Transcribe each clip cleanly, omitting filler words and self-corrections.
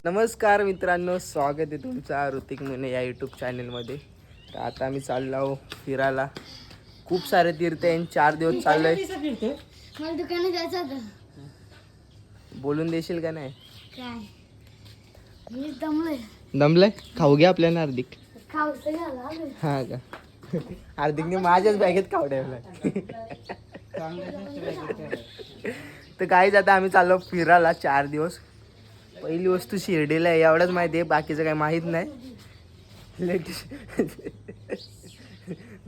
नमस्कार मित्रांनो, स्वागत आहे तुमचा ऋतिक मुने या यूट्यूब चॅनलमध्ये. तर आता आम्ही चाललो आहो फिरायला. खूप सारे तीर्थ आहे, 4 दिवस चाललोय. मला दुकानात जायचं होतं. बोलून देशील का नाही? काय मी दमलोय. दमलंय? खाऊ घ्या आपल्याला हार्दिक. खाऊचं झालं. हा का? हार्दिकने माझ्याच बॅगेत खाऊ ठेवलाय. तर काहीच आता आम्ही चाललो फिरायला 4 दिवस. पहिली वस्तू शिर्डीला आहे एवढंच माहिती आहे, बाकीचं काही माहीत नाही.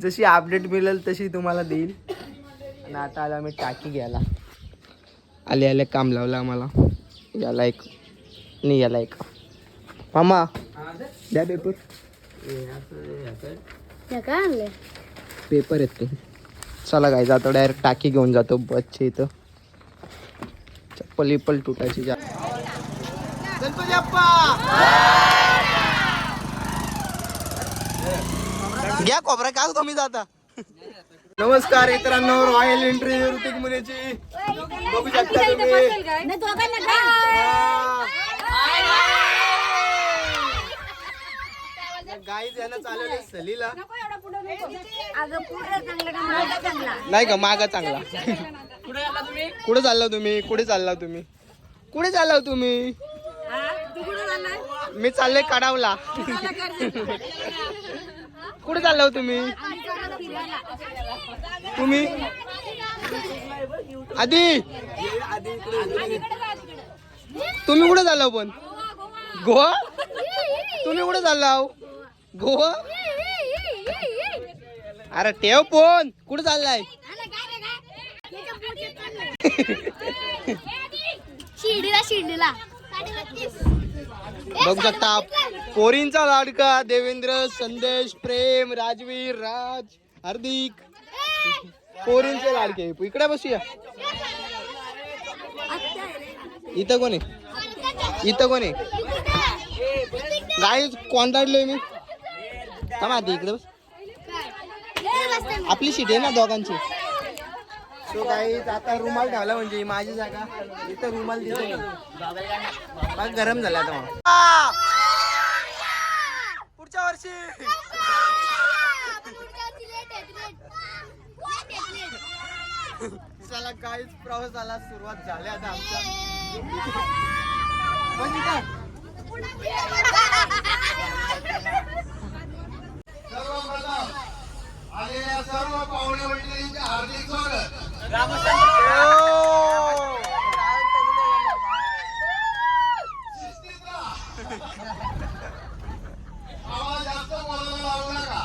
जशी अपडेट मिळेल तशी तुम्हाला देईल. आणि आता आला आम्ही टाकी घ्यायला. आले काम लावलं आम्हाला. याला एक नाही याला एक. मामा द्या पेपर. काय आणलंय? पेपर आहेत ते. चला काय जातो डायरेक्ट टाकी घेऊन जातो बसच्या इथं. चप्पल विप्पल तुटायची जा. गणपती बाप्पा घ्या कोबरा का तुम्ही जाता. नमस्कार मित्रांनो, रॉयल एंट्री ऋतिक मुनेची बघू शकता तुम्ही. गाईज यांना चालवले सलीला. नाही का मागा चांगला. कुठे चालला तुम्ही? कुठे चालला तुम्ही? कुठे चालला तुम्ही? मी चाललोय कडावला. कुठे चालला तुम्ही? तुम्ही आधी तुम्ही कुठे चालला पण? गोवा? तुम्ही कुठे चालला? गोवा? अरे ठेव फोन. कुठे चाललाय? शिर्डीला बघू शकता पोरींचा लाडका देवेंद्र, संदेश, प्रेम, राजवीर, राज, हार्दिक. पोरींचे लाडके. इकडे बसूया. इथं कोण आहे? इथं कोण आहे? गाई कोंडाडलोय मी. थांबा इकडे बस. आपली सीट आहे ना दोघांची. सो गाईज आता रुमाल ठेवला म्हणजे माझी जागा. इथं रुमाल दिसतो ना. गरम झाला आता मग. पुढच्या वर्षी चला गाईज प्रवासाला सुरुवात झाली आता आमच्या. आलेल्या सर्व पाहुणे मंडळींचे हार्दिक स्वागत. आवाज जास्त बोलायला लावू नका.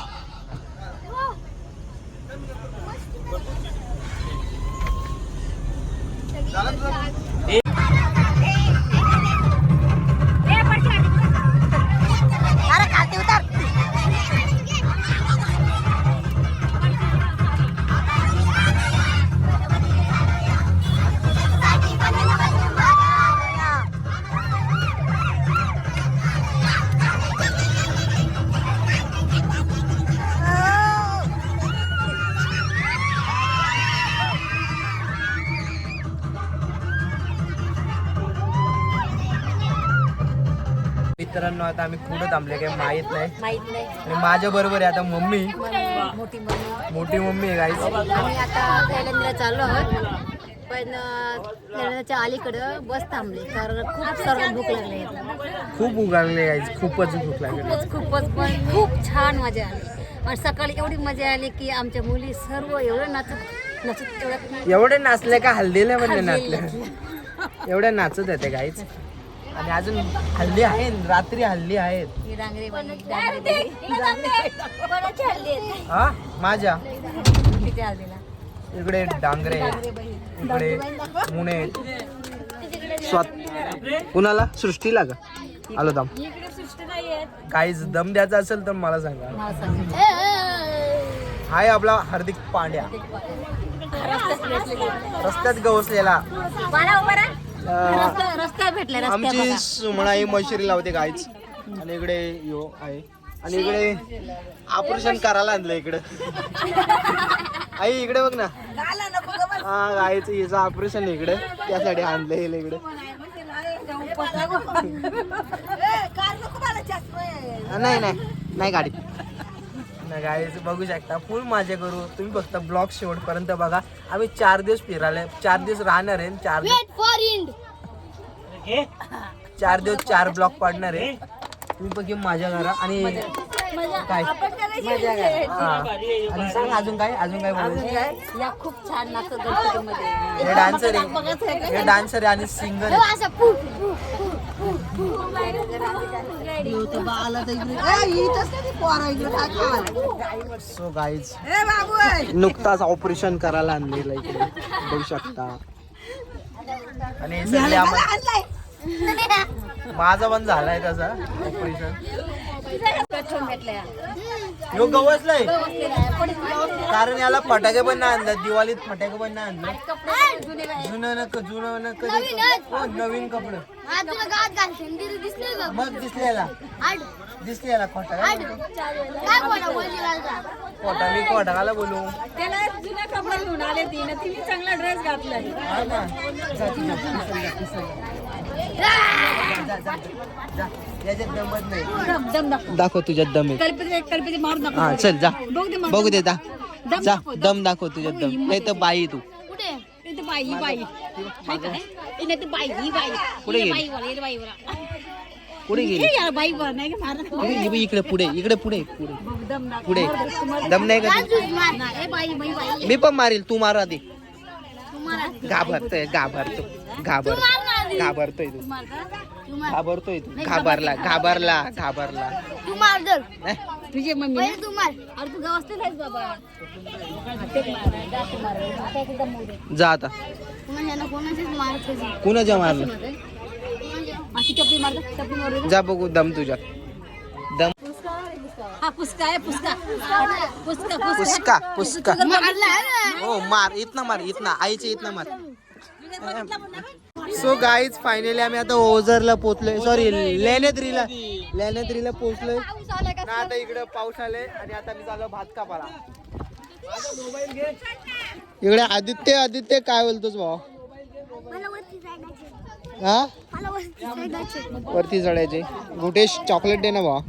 मित्रांनो आता आम्ही कुठं थांबले काही माहित नाही. आणि माझ्या बरोबर आहे आता मम्मी. मोठी मम्मी आहे गाईस. आम्ही आता पहिल्यांदा चाललो आहोत, पण पहिल्यांदाच्या अलीकडं बस थांबली कारण खूप सर्व भूक लागली. खूप भूक लागली गाईस. खूपच भूक लागली. खूपच पण खूप छान मजा आली. आणि सकाळी एवढी मजा आली की आमच्या मुली सर्व एवढं नाचत एवढे नाचले का हल्दीला म्हणजे नाचले. एवढ्या नाचत होते गाईच. आणि अजून हल्ली आहे, रात्री हल्ली आहेत. हा माझ्या इकडे डांगरे, इकडे मुने. कुणाला? सृष्टीला का? आलो दम. काहीच दम द्यायचा असेल तर मला सांगा. हाय आपला हार्दिक पांड्या रस्त्यात गवसलेला. रस्त्यात भेटला. आमची सुमणाई मशरी लावते गाईच. आणि इकडे यो आहे आणि इकडे ऑपरेशन करायला आणलं इकडे. आई इकडे बघ ना. हा गायचं हिचं ऑपरेशन इकडे त्यासाठी आणलं हे इकडे. नाही नाही नाही गाडी नाही. गायचं बघू शकता फुल मजा करू तुम्ही. फक्त ब्लॉग शेवटपर्यंत बघा. आम्ही 4 दिवस फिरायला 4 दिवस राहणार आहे. 4 दिवस 4 ब्लॉग पाडणार आहे. तुम्ही बघ माझ्या घरा आणि काय आणि सांग अजून काय बोलायचं. या खूप छान नाचत गणपतीमध्ये. हे डान्सर आहे आणि सिंगर सो गाईज नुकताच ऑपरेशन करायला आणलेलं इकडे बघू शकता. आणि सगळे माझा पण झालाय त्याचा ऑपरेशन. यो गवसलाय कारण याला फटाके पण नाही आणलं. दिवाळीत फटाके पण नाही आणलं. जुनं नवीन कपडे मग दिसलेला फटाका मी फटाकाला बोलू त्याला जुना कपडा घेऊन आले तिने चांगला ड्रेस घातलाय. दाखव तुझ्यात दम हा चल जा बघू दे जा दम दाखव तुझ्यात दम. नाही तर बाई तू पुढे गेली इकडे पुढे दम नाही का. मी पण मारील तू मार आधी. घाबरतोय तू घाबरला तुझे मम्मी तू मार. अरे तू गावात आहेस बाबा. जा आता. कुणाच्या मारलं अशी टप्पी मार जा बघू दम तुझ्या. दम पुस्का हो मार इतना आईचे इतना मार. सो गाईज फायनली आम्ही आता ओझरला पोहोचलोय. सॉरी लेण्याद्रीला पोहोचलोय. आता इकडे पाऊस आले आणि आता मी चाललो भात कापाला. इकडे आदित्य काय बोलतोस भाऊ. हा वरती चढायचे. गुटेश चॉकलेट दे ना भाऊ.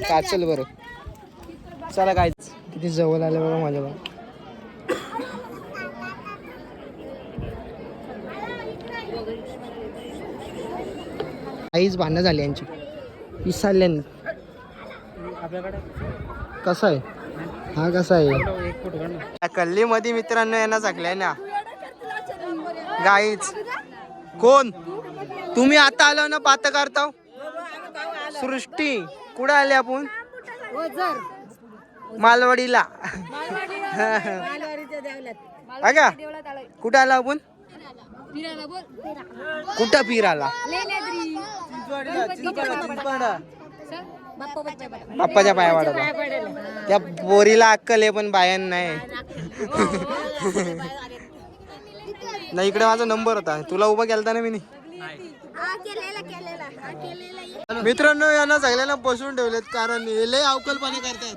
काचल बरं. चला काय किती जवळ आलं बघा माझ्या भाऊ. आईच भांडणं झाली यांची विसरल्याने. कसा आहे हा कसा आहे कल्ली मध्ये मित्रांनो यांना चाकलाय ना गाईच. कोण तुम्ही आता आलो ना पात करता सृष्टी कुठे आले आपण मालवाडीला. का कुठे आला आपण कुठं फिरायला बाप्पाच्या पाया पडायला. त्या पोरीला अक्कल आहे पण बायान नाही. नाही इकडे माझा नंबर होता तुला उभा केलता ना मी. मित्रांनो यांना सगळ्यांना बसून ठेवलेत कारण हे लय अवकल्पना करतात.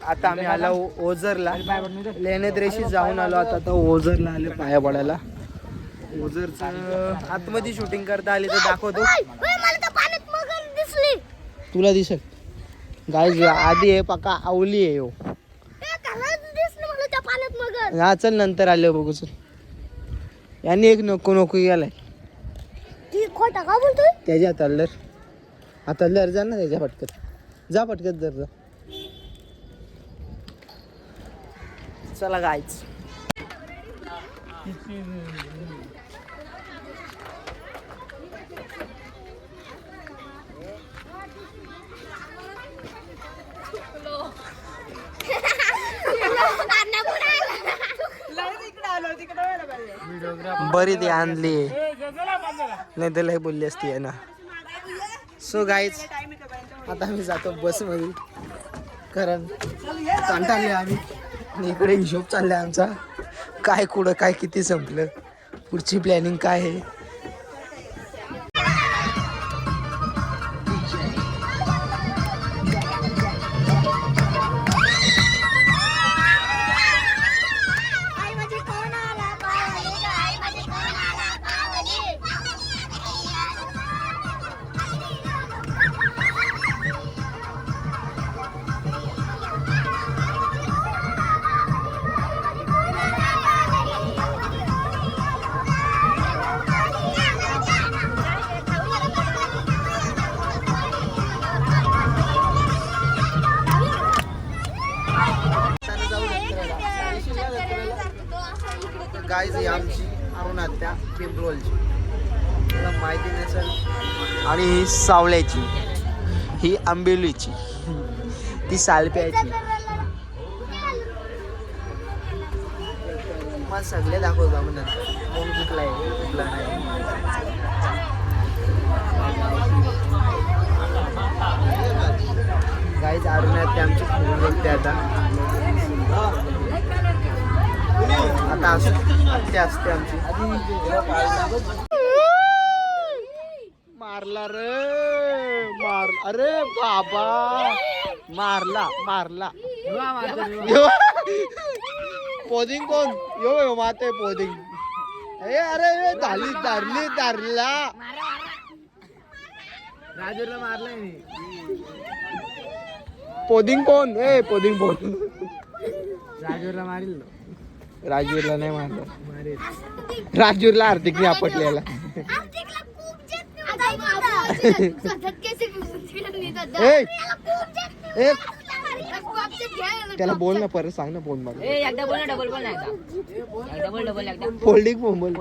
आता आम्ही आलो ओझरला. लेण्याद्रीशी जाऊन आलो. आता ओझरला आले पाया पडायला. ओझरचं आतमध्ये शूटिंग करता आली तर दाखवतो तुला दिसेल. गाय आधी आहे पक्का आवली आहे. हा चल नंतर आले बघू. चल यांनी एक नको गेलाय त्याच्या हाताला जा ना त्याच्या पटकत जा पटकत जा. चला गायच बरी ती आणली नाही तर लय बोलली असती आहे ना. सो गाईज आता आम्ही जातो बस मध्ये कारण कंटाळले आम्ही. आणि इकडे हिशोब चाललाय आमचा काय कुठं काय किती संपलं पुढची प्लॅनिंग काय आहे? गाईज ही आमची अरुण आत्या पिंपरोलची, मला माहिती नसेल. आणि ही सावळ्याची, ही आंबेलीची, ती सालप्याची. मग सगळे दाखवतो आपण नंतर कोण कुठला आहे कुठला नाही. गाईज अरुण आत्या आमची फोन बघते आता असते आमची. मारला रे अरे बाबा मारला पोदिंग कोण यो माते पोदिंग. अरे धरला राजूला मारलाय मी. पोदिंग कोण पोदिंग राजूला मारील ना. राजूरला नाही मारलं, राजूरला हार्दिकने आपटलेला. त्याला बोल ना, परत सांग ना. फोन मार एकदा बोल ना, डबल बोल ना. फोल्डिंग फोन बोल.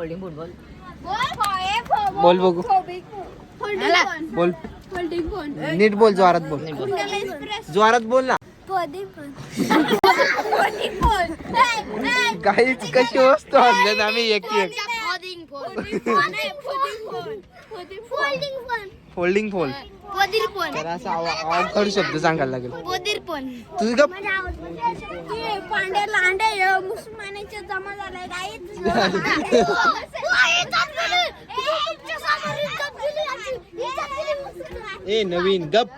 बोल बघू, बोल नीट बोल, जोरात बोल, जोरात बोल ना. काहीच कशी वस्तू आणल्यात आम्ही एक फोल्डिंग फोन. तर असा अवघड शब्द सांगायला लागेल तुझं. गप पांड्या लांड्या मुसलमानाच्या जमा झालाय ए नवीन गप.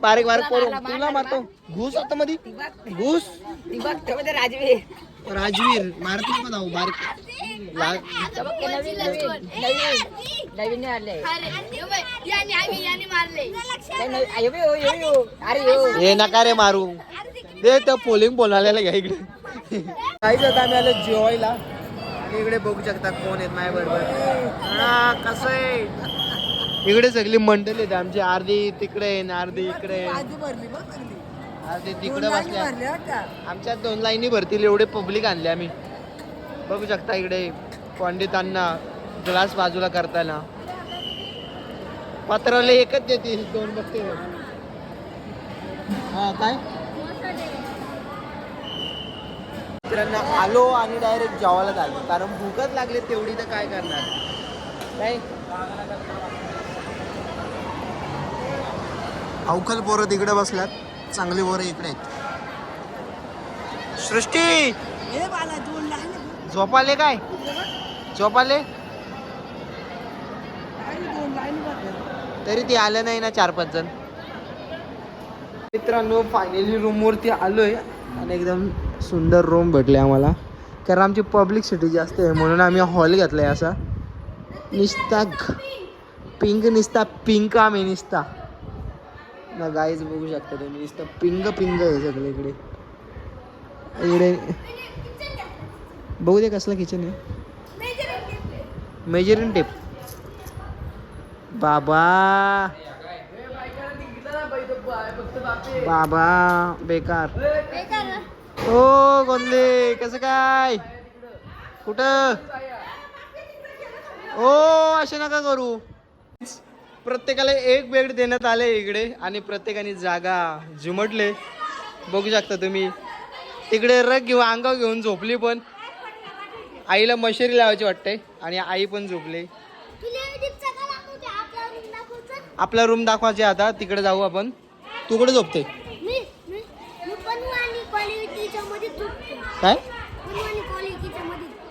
बारीक पोर तुला मारतो. घुस आता मध्ये घुस. राजवीर मारतो का बारीक. हे नका रे मारू. ते तर पोलिंग बोलायला घ्या इकडे. काहीच आता आम्ही आलो जेवायला आणि इकडे बघू शकता कोण आहेत माझ्या बरोबर. कसं आहे इकडे सगळी मंडळी आहेत आमची. अर्धी तिकडे अर्धी इकडे, अर्धी तिकडे बसल्या. आमच्या 2 लाईनी भरतील एवढे पब्लिक आणले आम्ही. बघू शकता इकडे पंडितांना ग्लास बाजूला करताना. पत्राला एकच देतील 2 बघते. हा काय मित्रांनो आलो आणि डायरेक्ट जेवायला झालो, कारण भूकच लागले तेवढी, तर काय करणार. काय अवखल पोरं तिकडे बसल्यात, चांगली पोरं इकडे आहेत. सृष्टी झोपाले काय झोपाले, तरी ती आलं नाही ना 4-5 जण. मित्रांनो फायनली रूमवरती आलोय आणि एकदम सुंदर रूम भेटले आम्हाला, कारण आमची पब्लिक सिटी जास्त आहे म्हणून आम्ही हॉल घेतलाय असा. निस्ता पिंक आम्ही निस्ता ना. गाईज बघू शकता तुम्ही, निस्ता पिंग आहे सगळं इकडे. बघू दे कसला किचन आहे. मेजरिंग टेप बाबा बेकार. ओ गोंदले कसं काय कुठं. ओ असे नका करू. प्रत्येकाला एक बेड देण्यात आले इकडे आणि प्रत्येकाने जागा जुमटले. बघू शकता तुम्ही तिकडे रग घेऊन अंगावर घेऊन झोपली, पण आईला मशेरी लावायची वाटते आणि आई पण झोपले. आपला रूम दाखवायचे आता, तिकडे जाऊ आपण. तू कुठे झोपते काय.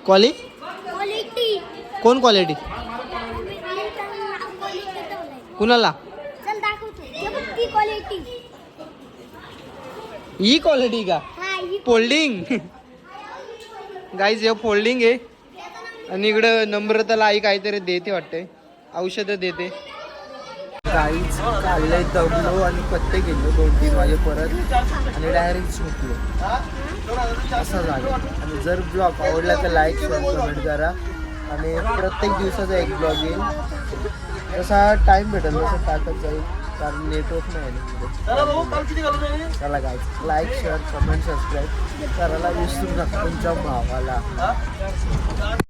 क्वालिटी कोण क्वालिटी कुणाला चल दाखवतो हे बघ ती क्वालिटी ही क्वालिटी का हा ही फोल्डिंग गाईज हे फोल्डिंग आहे आणि इकडं नम्रताला आई काहीतरी देते वाटते औषधं देते गाईच चाललंय दमलो आणि पत्ते गेलो 2-3 वाजे परत आणि डायरेक्ट झोपलो असं झालं आणि जर ब्लॉग आवडला तर लाईक शेअर कमेंट करा आणि प्रत्येक दिवसाचा एक ब्लॉग येईल जसा टाईम भेटेल तसं टाकत जाईल कारण नेटवर्क नाही आहे चला guys like share comment subscribe करायला विसरू नका तुमच्या भावाला